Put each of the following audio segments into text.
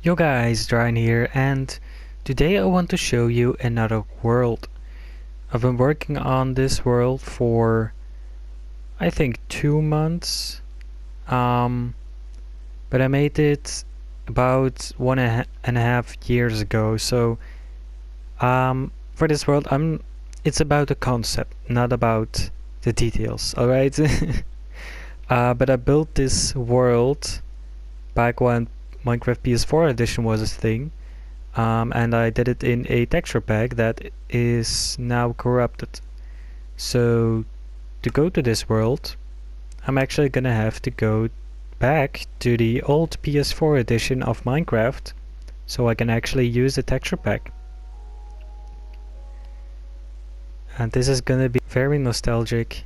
Yo guys, Ryan here, and today I want to show you another world. I've been working on this world for I think 2 months, um, but I made it about one and a half years ago. So for this world, it's about the concept, not about the details. All right, but I built this world back when Minecraft PS4 edition was a thing. And I did it in a texture pack that is now corrupted. So to go to this world, I'm actually gonna have to go back to the old PS4 edition of Minecraft so I can actually use the texture pack. And this is gonna be very nostalgic.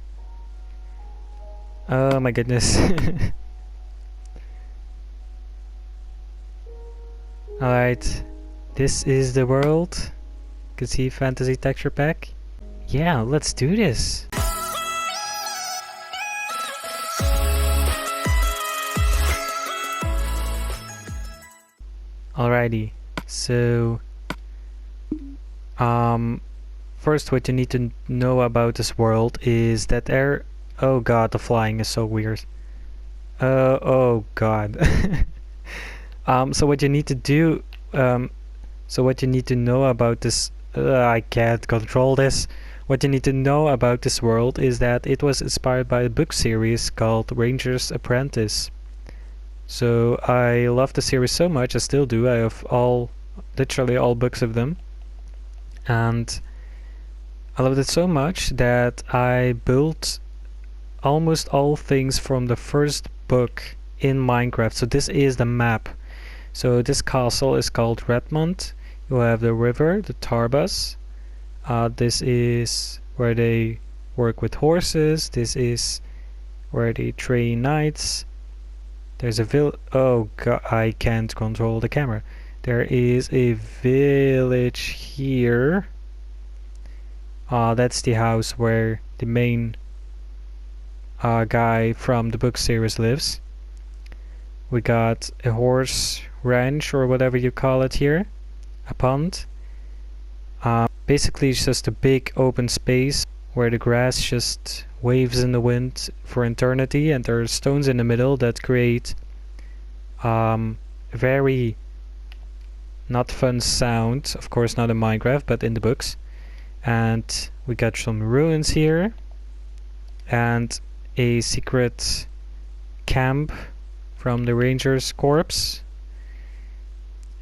Oh my goodness. Alright, this is the world. You can see fantasy texture pack. Yeah, let's do this. Alrighty, so first what you need to know about this world is that oh god, the flying is so weird. Oh god. So what you need to do, so what you need to know about this, I can't control this. What you need to know about this world is that it was inspired by a book series called Apprentice. So I love the series so much, I still do. I have literally all books of them. And I loved it so much that I built almost all things from the first book in Minecraft. So this is the map. So this castle is called Redmont. You have the river, the Tarbas. This is where they work with horses. This is where they train knights. There's a oh god, I can't control the camera. There is a village here. That's the house where the main guy from the book series lives. We got a horse ranch or whatever you call it here, a pond. Basically it's just a big open space where the grass just waves in the wind for eternity, and there are stones in the middle that create a very not fun sound, of course not in Minecraft but in the books. And we got some ruins here and a secret camp from the Ranger's Corps.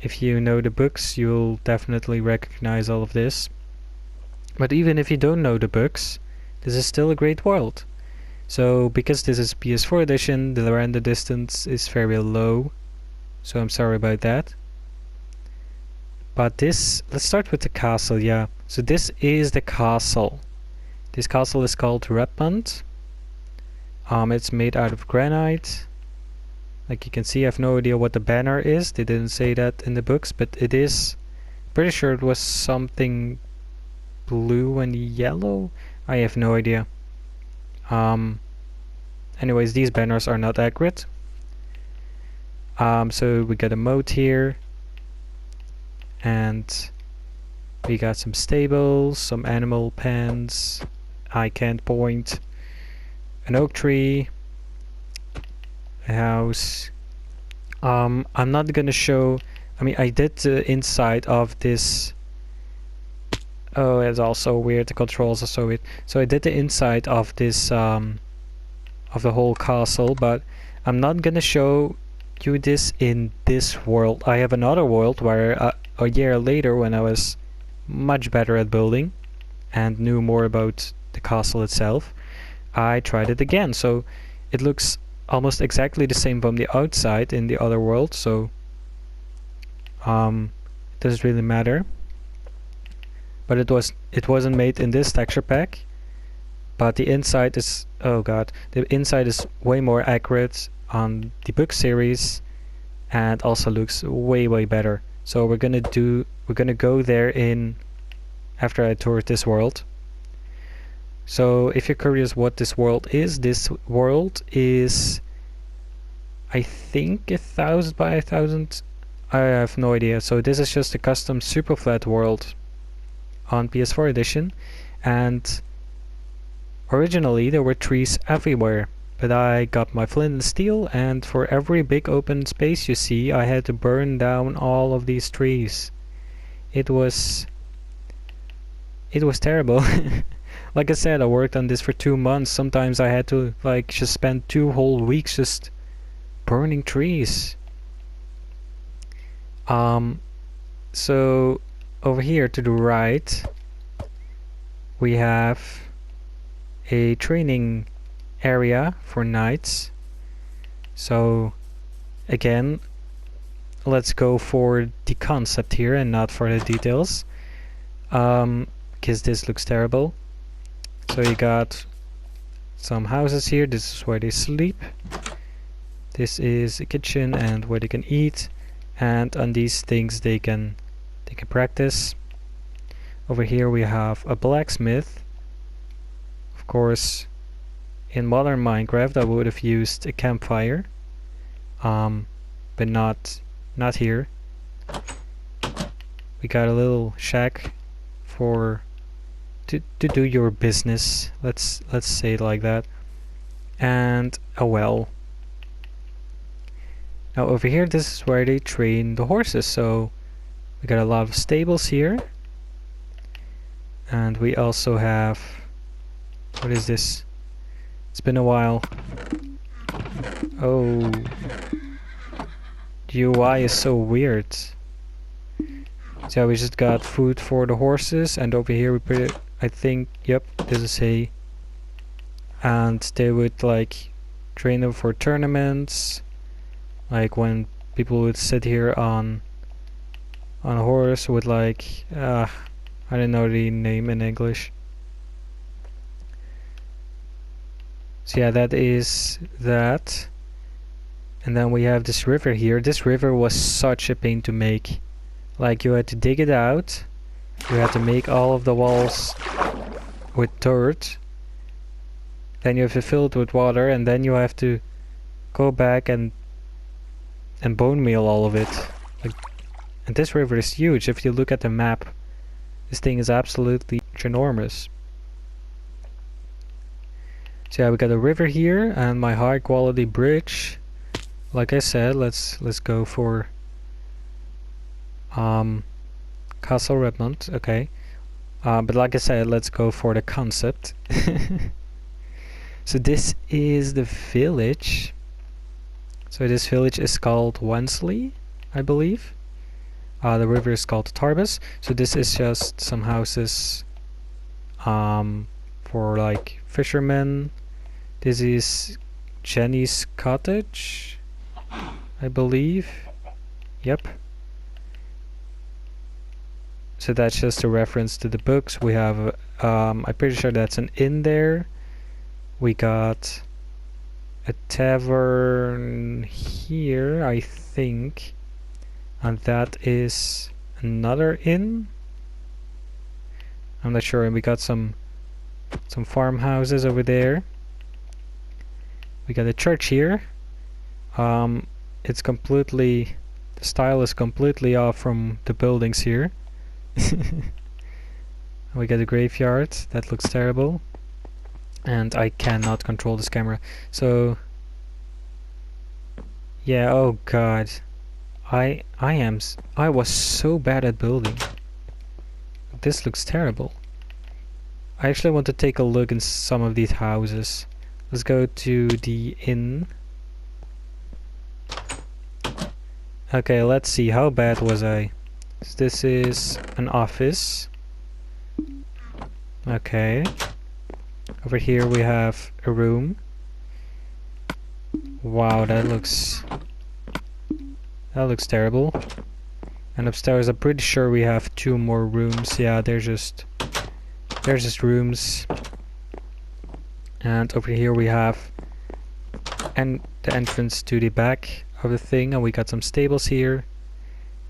If you know the books, you'll definitely recognize all of this. But even if you don't know the books, this is still a great world. So because this is PS4 edition, the render distance is very low. So I'm sorry about that. But let's start with the castle, yeah. So this is the castle. This castle is called Redmont. It's made out of granite. Like you can see, I have no idea what the banner is. They didn't say that in the books, but it is. Pretty sure it was something blue and yellow. I have no idea. Anyways, these banners are not accurate. So we got a moat here, and we got some stables, some animal pens. I can't point. An oak tree. A house. I'm not gonna show. I mean, I did the inside of this. Oh, it's also weird. The controls are so weird. So I did the inside of this of the whole castle, but I'm not gonna show you this in this world. I have another world where a year later, when I was much better at building and knew more about the castle itself, I tried it again. So it looks almost exactly the same from the outside in the other world, so it doesn't really matter. But it wasn't made in this texture pack. But the inside is, oh god, the inside is way more accurate on the book series and also looks way better. So we're gonna go there in after I toured this world. So if you're curious what this world is I think 1,000 by 1,000 I have no idea. So this is just a custom super flat world on PS4 edition, and originally there were trees everywhere, but I got my flint and steel, and for every big open space you see I had to burn down all of these trees. It was terrible. Like I said, I worked on this for 2 months. Sometimes I had to like just spend 2 whole weeks just burning trees. So over here to the right we have a training area for knights. So again, let's go for the concept here and not for the details, because this looks terrible. So you got some houses here. This is where they sleep. This is a kitchen and where they can eat, and on these things they can practice. Over here we have a blacksmith. Of course, in modern Minecraft I would have used a campfire, but not here. We got a little shack for to do your business. Let's say it like that, and a well. Now over here, this is where they train the horses. So we got a lot of stables here, and we also have, what is this? It's been a while. Oh, the UI is so weird. So yeah, we just got food for the horses, and over here we put it, I think, yep, this is hay. And they would like train them for tournaments, like when people would sit here on a horse with like, I don't know the name in English. So yeah, that is that. And then we have this river here. This river was such a pain to make. Like, you had to dig it out, you had to make all of the walls with dirt, then you have to fill it with water, and then you have to go back and bone meal all of it. Like, and this river is huge. If you look at the map, this thing is absolutely ginormous. So yeah, we got a river here and my high quality bridge. Like I said, let's go for Castle Redmont. Okay, but like I said, let's go for the concept. So this is the village. So this village is called Wensley, I believe. The river is called Tarbus. So this is just some houses for like fishermen. This is Jenny's cottage, I believe. Yep. So that's just a reference to the books. We have, I'm pretty sure that's an inn there. We got a tavern here, I think. And that is another inn. I'm not sure. And we got some farmhouses over there. We got a church here. It's completely, the style is completely off from the buildings here. We got a graveyard that looks terrible, and I cannot control this camera. So yeah, oh god, I was so bad at building. This looks terrible. I actually want to take a look in some of these houses. Let's go to the inn. Okay, let's see, how bad was I? So this is an office. Okay. Over here we have a room. Wow, that looks terrible. And upstairs I'm pretty sure we have 2 more rooms. Yeah, they're just rooms. And over here we have the entrance to the back of the thing, and we got some stables here.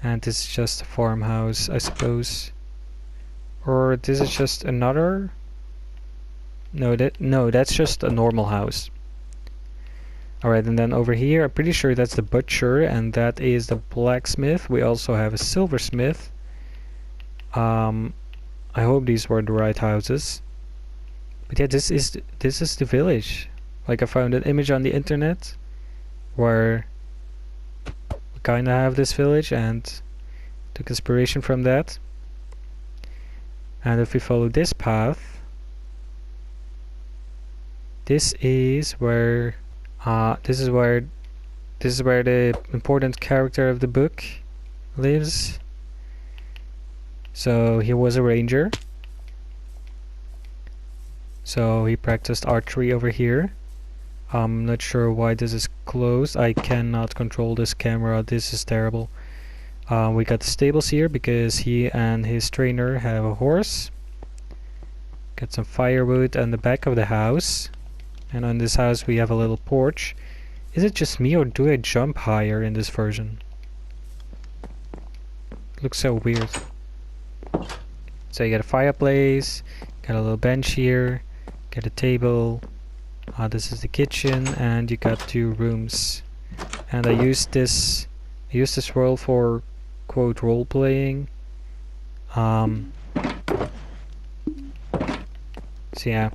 And this is just a farmhouse, I suppose. Or this is just another? No, that's just a normal house. Alright, and then over here, I'm pretty sure that's the butcher, and that is the blacksmith. We also have a silversmith. I hope these were the right houses. But yeah, this is the village. Like, I found an image on the internet where we kinda have this village and took inspiration from that. And if we follow this path, this is where the important character of the book lives. So he was a ranger. So he practiced archery over here. I'm not sure why this is closed. I cannot control this camera. This is terrible. We got the stables here because he and his trainer have a horse. Got some firewood on the back of the house. And on this house we have a little porch. Is it just me or do I jump higher in this version? It looks so weird. So you got a fireplace, got a little bench here, got a table. This is the kitchen, and you got 2 rooms. And I used this world for quote role playing. So yeah,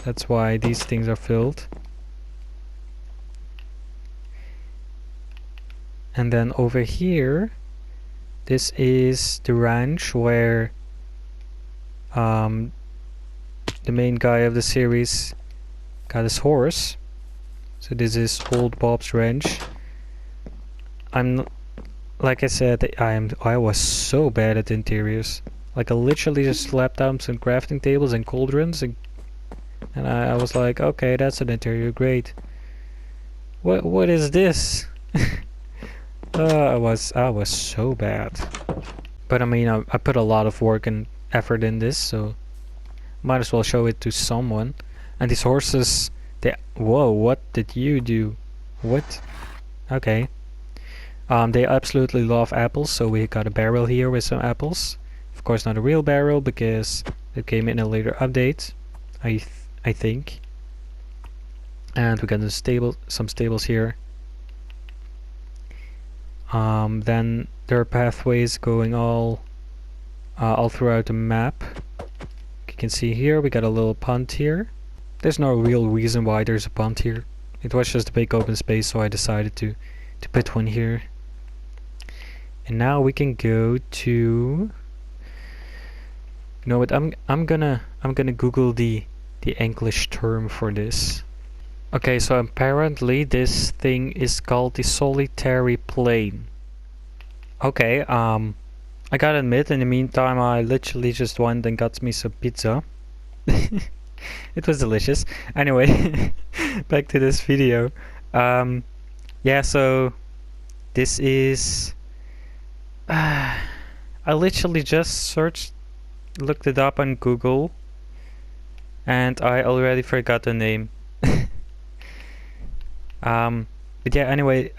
that's why these things are filled. And then over here, this is the ranch where the main guy of the series got his horse. So this is Old Bob's Ranch. Like I said, I was so bad at interiors. Like, I literally just slapped down some crafting tables and cauldrons, and I was like, okay, that's an interior, great. What is this? I was so bad. But I mean, I put a lot of work and effort in this, so might as well show it to someone. And these horses, whoa, what did you do? What? Okay. They absolutely love apples, so we got a barrel here with some apples. Of course, not a real barrel because it came in a later update, I think. And we got some stables here. Then there are pathways going all throughout the map. You can see here we got a little pond here. There's no real reason why there's a pond here. It was just a big open space, so I decided to put one here. And now we can go to. You know what? I'm gonna Google the English term for this. Okay, so apparently this thing is called the solitary plane. Okay, I gotta admit, in the meantime, I literally just went and got me some pizza. It was delicious. Anyway, back to this video. Yeah, so this is. I literally just looked it up on Google, and I already forgot the name. But yeah, anyway,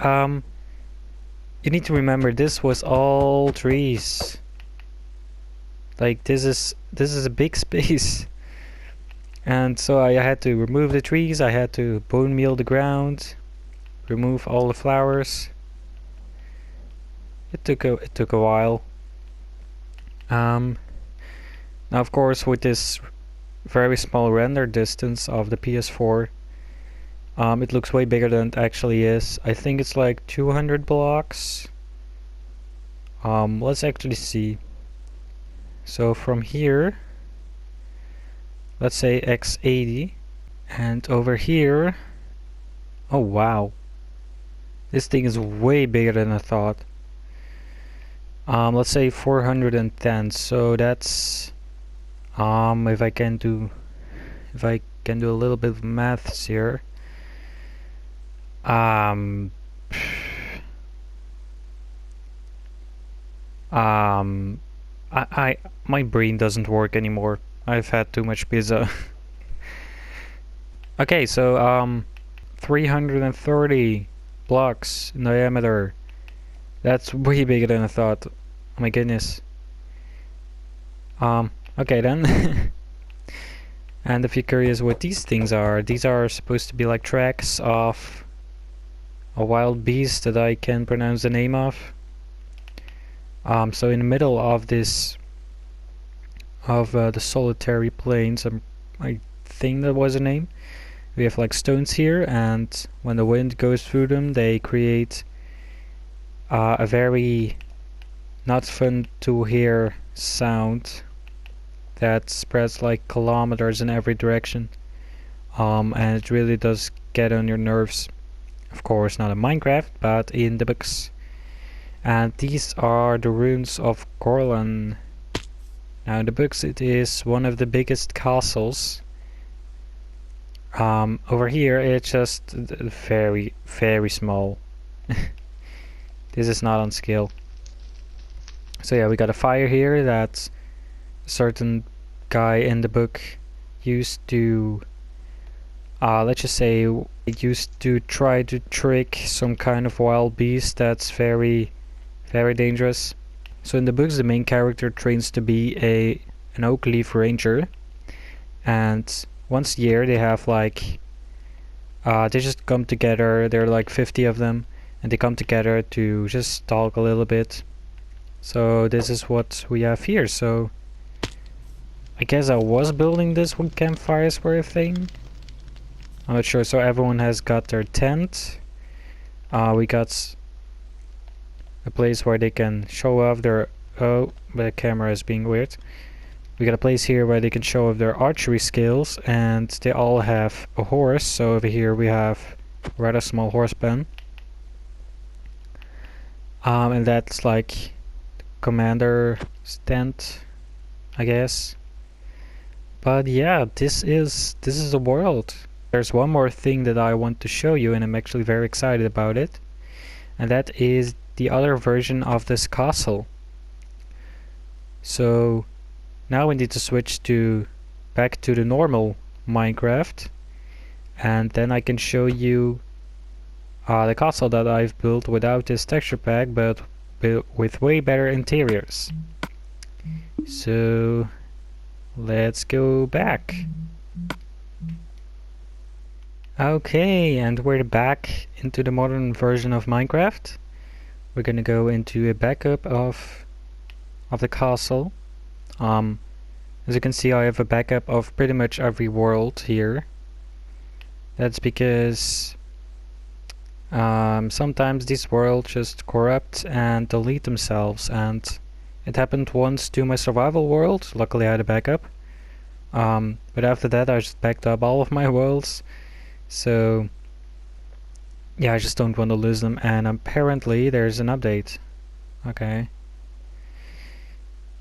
you need to remember this was all trees. Like, this is a big space. And so I had to remove the trees, I had to bone meal the ground, remove all the flowers. It took a while. Now of course, with this very small render distance of the PS4, it looks way bigger than it actually is. I think it's like 200 blocks. Let's actually see. So from here, let's say x80, and over here, oh wow, this thing is way bigger than I thought. Let's say 410. So that's if I can do a little bit of maths here. My brain doesn't work anymore. I've had too much pizza. Okay, so 330 blocks in diameter. That's way bigger than I thought. Oh my goodness. Okay then. And if you're curious what these things are, these are supposed to be like tracks of a wild beast that I can't pronounce the name of. So in the middle of this, of the solitary plains, I think that was the name. We have like stones here, and when the wind goes through them, they create a very not fun to hear sound that spreads like kilometers in every direction. And it really does get on your nerves. Of course, not in Minecraft, but in the books. And these are the ruins of Gorlan. Now in the books it is one of the biggest castles. Over here it's just very, very small. This is not on scale. So yeah, we got a fire here that a certain guy in the book used to, let's just say, it used to try to trick some kind of wild beast that's very, very dangerous. So in the books the main character trains to be an oak leaf ranger, and once a year they have like, they just come together, there are like 50 of them, and they come together to just talk a little bit. So this is what we have here. So I guess I was building this when campfires were a thing. I'm not sure. So everyone has got their tent. We got a place where they can show off their... Oh, the camera is being weird. We got a place here where they can show off their archery skills, and they all have a horse. So over here we have a rather small horse pen. And that's like commander tent, I guess. But yeah, this is the world. There's one more thing that I want to show you, and I'm actually very excited about it. And that is the other version of this castle. So now we need to switch back to the normal Minecraft, and then I can show you the castle that I've built without this texture pack, but with way better interiors. So let's go back. Okay, and we're back into the modern version of Minecraft. We're gonna go into a backup of the castle. As you can see, I have a backup of pretty much every world here. That's because sometimes these worlds just corrupt and delete themselves, and it happened once to my survival world. Luckily I had a backup. But after that I just backed up all of my worlds. So yeah, I just don't want to lose them, and apparently there's an update. Okay.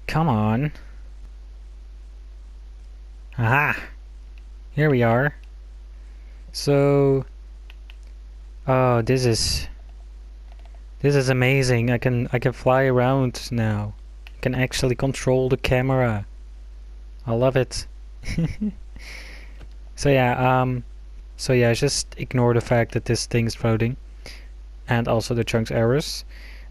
Come on. Aha! Here we are. So oh, this is amazing. I can fly around now. I can actually control the camera. I love it. So yeah, just ignore the fact that this thing is floating, and also the chunks errors.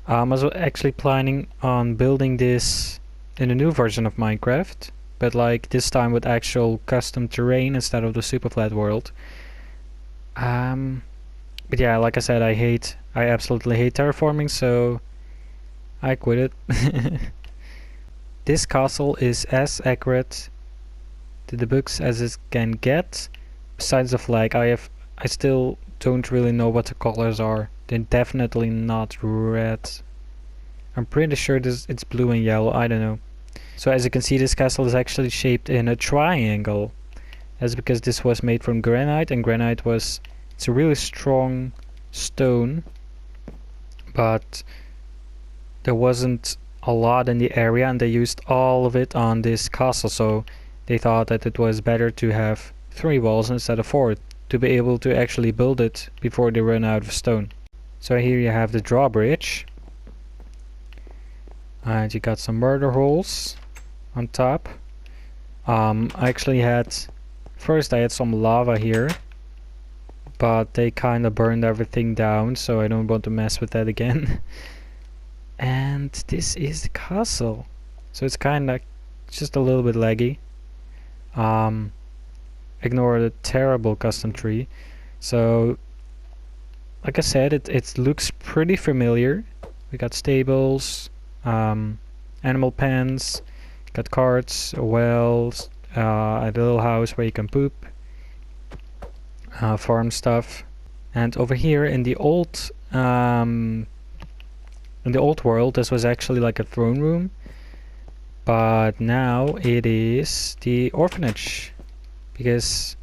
I was actually planning on building this in a new version of Minecraft, but like this time with actual custom terrain instead of the super flat world. But yeah, like I said, I absolutely hate terraforming, so I quit it. This castle is as accurate to the books as it can get. Besides the flag, I still don't really know what the colors are. They're definitely not red. I'm pretty sure it's blue and yellow, I don't know. So as you can see, this castle is actually shaped in a triangle. That's because this was made from granite, and granite it's a really strong stone, but there wasn't a lot in the area, and they used all of it on this castle, so they thought that it was better to have 3 walls instead of 4 to be able to actually build it before they run out of stone. So here you have the drawbridge, and you got some murder holes on top. I actually first I had some lava here, but they kind of burned everything down, so I don't want to mess with that again. And this is the castle, so it's kind of just a little bit laggy. Ignore the terrible custom tree. So like I said, it looks pretty familiar. We got stables, animal pens, got carts, wells, a little house where you can poop, farm stuff. And over here in the old world, this was actually like a throne room, but now it is the orphanage, because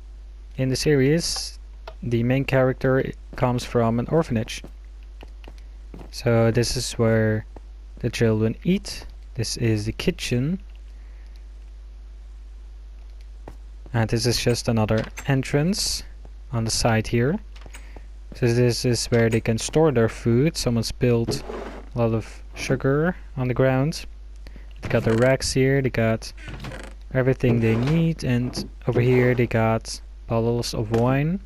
in the series the main character comes from an orphanage. So this is where the children eat. This is the kitchen, and this is just another entrance on the side here. So this is where they can store their food. Someone spilled a lot of sugar on the ground. They got the racks here, they got everything they need, and over here they got bottles of wine.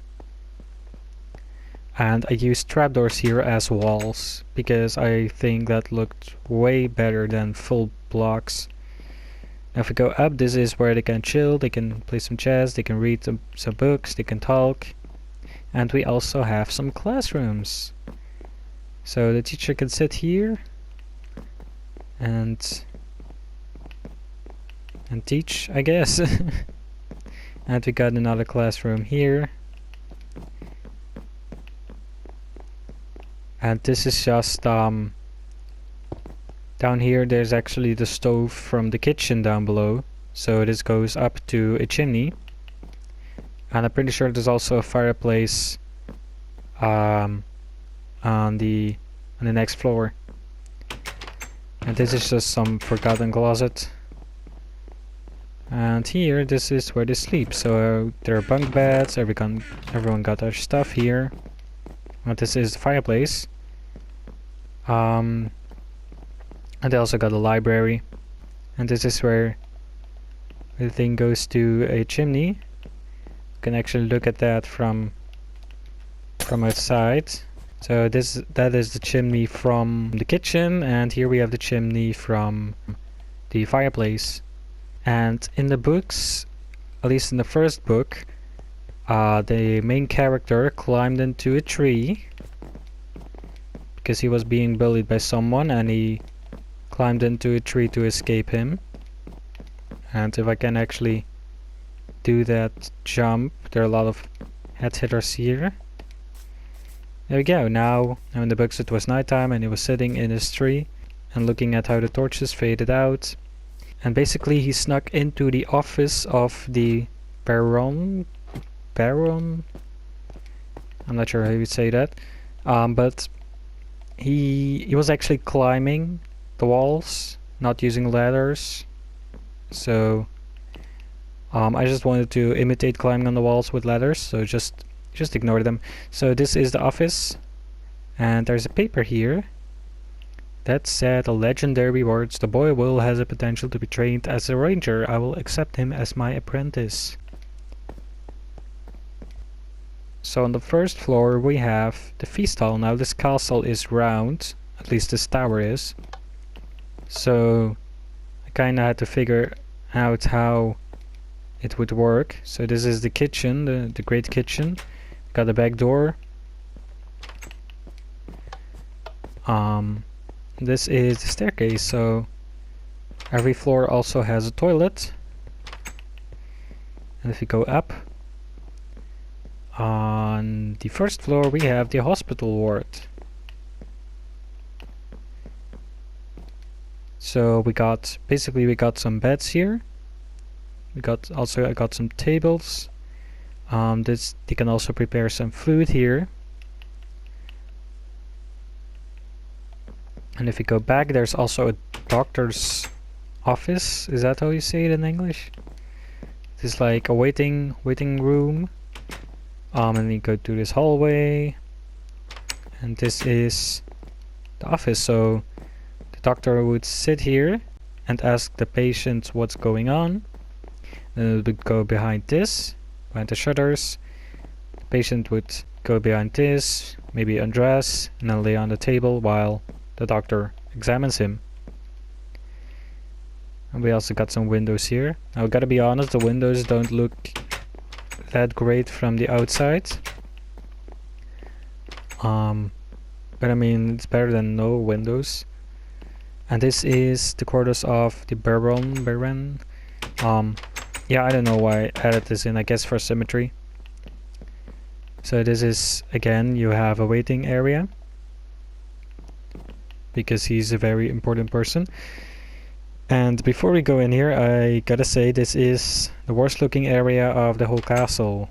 And I used trapdoors here as walls, because I think that looked way better than full blocks. Now if we go up, this is where they can chill, they can play some chess, they can read some books, they can talk. And we also have some classrooms. So the teacher can sit here and teach, I guess. And we got another classroom here. And this is just down here there's actually the stove from the kitchen down below. So this goes up to a chimney. And I'm pretty sure there's also a fireplace on the next floor. And this is just some forgotten closet. And here, this is where they sleep. So there are bunk beds. Everyone got their stuff here. And this is the fireplace. And they also got a library. And this is where the thing goes to a chimney. Can actually look at that from outside. So that is the chimney from the kitchen, and here we have the chimney from the fireplace. And in the books, at least in the first book, the main character climbed into a tree because he was being bullied by someone, and he climbed into a tree to escape him. And if I can actually do that jump, there are a lot of head hitters here. There we go. Now in the books it was nighttime, and he was sitting in his tree and looking at how the torches faded out. And basically he snuck into the office of the Baron? I'm not sure how you would say that. But he was actually climbing the walls, not using ladders. So I just wanted to imitate climbing on the walls with ladders, so just ignore them. So this is the office, and there's a paper here that said the legendary words, "The boy Will has a potential to be trained as a ranger. I will accept him as my apprentice." So on the first floor we have the feast hall. Now this castle is round, at least this tower is. So I kinda had to figure out how it would work. So this is the kitchen, the great kitchen. Got a back door. This is the staircase, so every floor also has a toilet. And if we go up, on the first floor we have the hospital ward. So we got some beds here. I got some tables. They can also prepare some food here. And if you go back, there's also a doctor's office. Is that how you say it in English? It's like a waiting room. And then you go to this hallway, and this is the office. So the doctor would sit here and ask the patient what's going on. Then it would go behind the shutters. The patient would go behind this, maybe undress, and then lay on the table while the doctor examines him. And we also got some windows here. Now, I gotta be honest, the windows don't look that great from the outside. But I mean, it's better than no windows. And this is the quarters of the Baron. Yeah, I don't know why I added this in, I guess for symmetry. So this is, again, you have a waiting area, because he's a very important person. And before we go in here, I gotta say this is the worst looking area of the whole castle.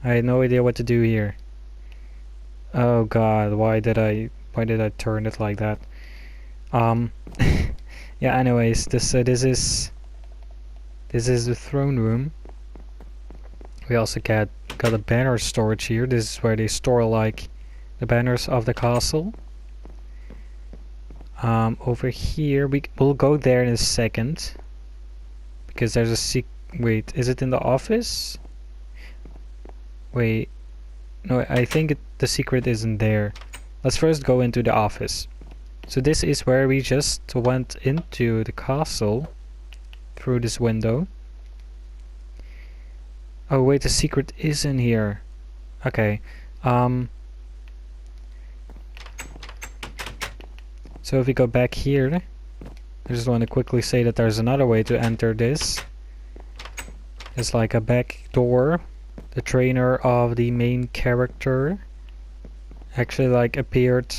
I had no idea what to do here. Oh god, why did I turn it like that? Yeah, anyways, this is the throne room. We also got a banner storage here. This is where they store like the banners of the castle. Over here, we'll go there in a second, because there's a wait, is it in the office? Wait, no, I think the secret isn't there. Let's first go into the office. So this is where we just went into the castle through this window. Oh wait, the secret is in here. Okay. So if we go back here, I just want to quickly say that there's another way to enter this. It's like a back door. The trainer of the main character actually like appeared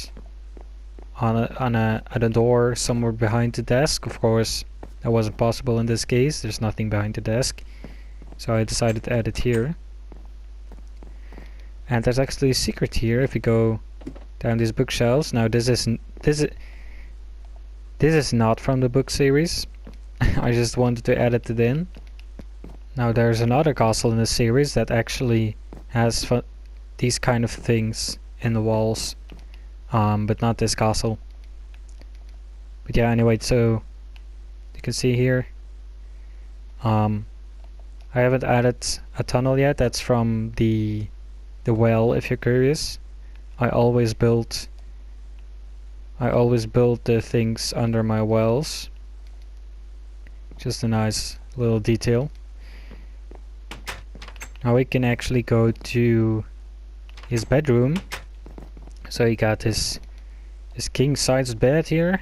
at a door somewhere behind the desk. Of course, that wasn't possible in this case. There's nothing behind the desk. So I decided to add it here. And there's actually a secret here if you go down these bookshelves. Now this is not from the book series. I just wanted to add it in. Now there's another castle in the series that actually has these kind of things in the walls, but not this castle. But yeah, anyway, so you can see here, I haven't added a tunnel yet. That's from the well, if you're curious. I always build the things under my wells. Just a nice little detail. Now we can actually go to his bedroom. So he got his king size bed here,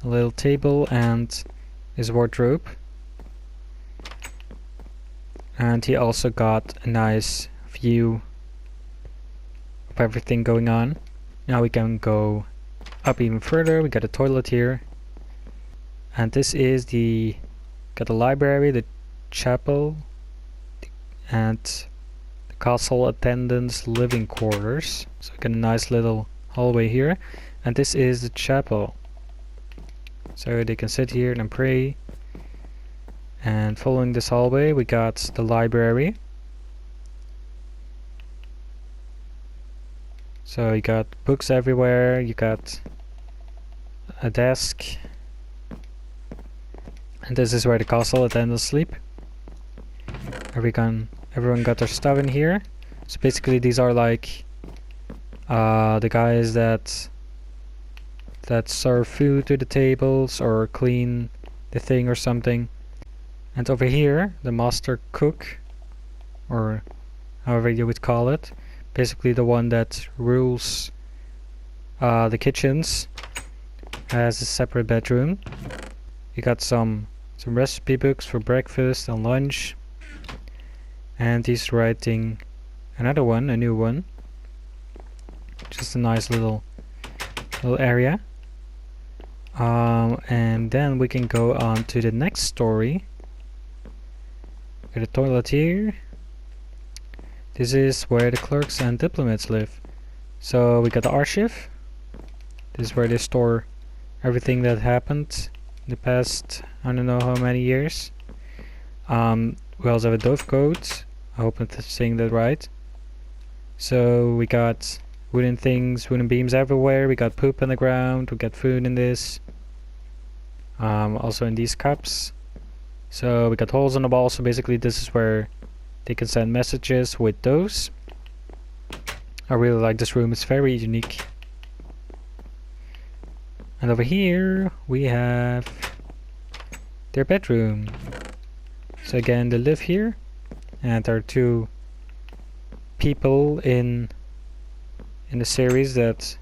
a little table, and his wardrobe. And he also got a nice view of everything going on. Now we can go up even further. We got a toilet here, and this is got the library, the chapel, and the castle attendant's living quarters. So we got a nice little hallway here, and this is the chapel. So they can sit here and pray. And following this hallway, we got the library. So you got books everywhere, you got a desk, and this is where the castle attendants sleep. Everyone got their stuff in here. So basically these are like the guys that serve food to the tables or clean the thing or something. And over here, the master cook, or however you would call it, basically the one that rules the kitchens, has a separate bedroom. You got some recipe books for breakfast and lunch, and he's writing another one, a new one. Just a nice little area. And then we can go on to the next story. Got a toilet here. This is where the clerks and diplomats live. So we got the archive. This is where they store everything that happened in the past, I don't know how many years. We also have a dove coat. I hope I'm saying that right. So we got wooden things, wooden beams everywhere. We got poop on the ground. We got food in this. Also in these cups. So we got holes in the wall. So basically this is where they can send messages with those. I really like this room. It's very unique. And over here we have their bedroom. So again, they live here, and there are two people in in the series that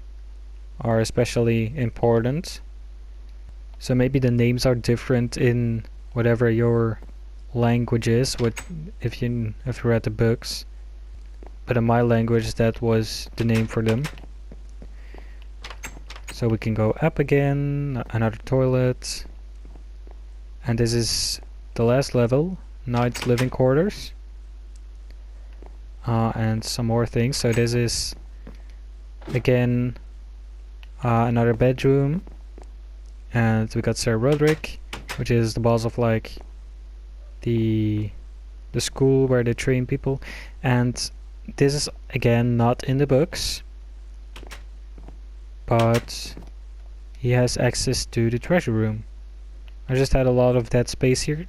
are especially important. So maybe the names are different in whatever your language is, if you read the books. But in my language that was the name for them. So we can go up again, another toilet. And this is the last level, night living quarters. And some more things. So this is again another bedroom. And we got Sir Roderick, which is the boss of like the school where they train people. And this is again not in the books, but he has access to the treasure room. I just had a lot of that space here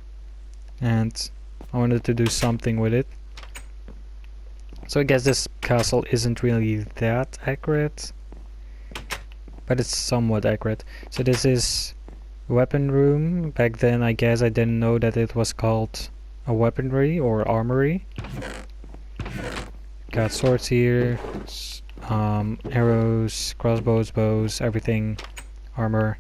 and I wanted to do something with it. So I guess this castle isn't really that accurate, but it's somewhat accurate. So this is weapon room. Back then I guess I didn't know that it was called a weaponry or armory. Got swords here, arrows, crossbows, bows, everything, armor.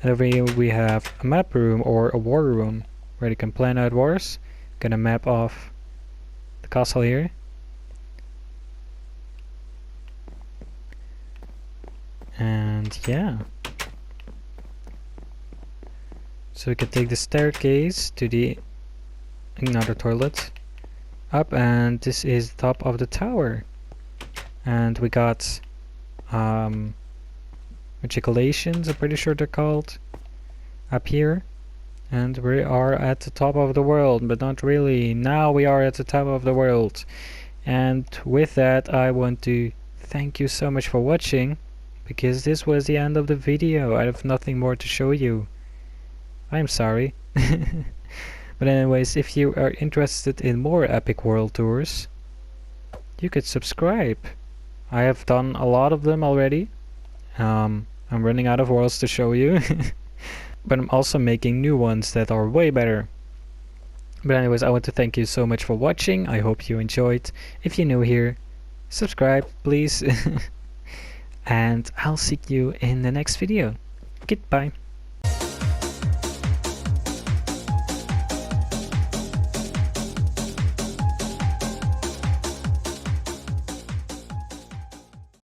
And over here we have a map room or a war room where you can plan out wars. Gonna map off the castle here. And yeah. So we can take the staircase to the another toilet up, and this is the top of the tower. And we got matriculations, I'm pretty sure they're called, up here. And we are at the top of the world, but not really. Now we are at the top of the world. And with that, I want to thank you so much for watching, because this was the end of the video. I have nothing more to show you. I'm sorry. But anyways, if you are interested in more epic world tours, you could subscribe. I have done a lot of them already. I'm running out of worlds to show you. But I'm also making new ones that are way better. But anyways, I want to thank you so much for watching. I hope you enjoyed. If you're new here, subscribe please. And I'll see you in the next video. Goodbye.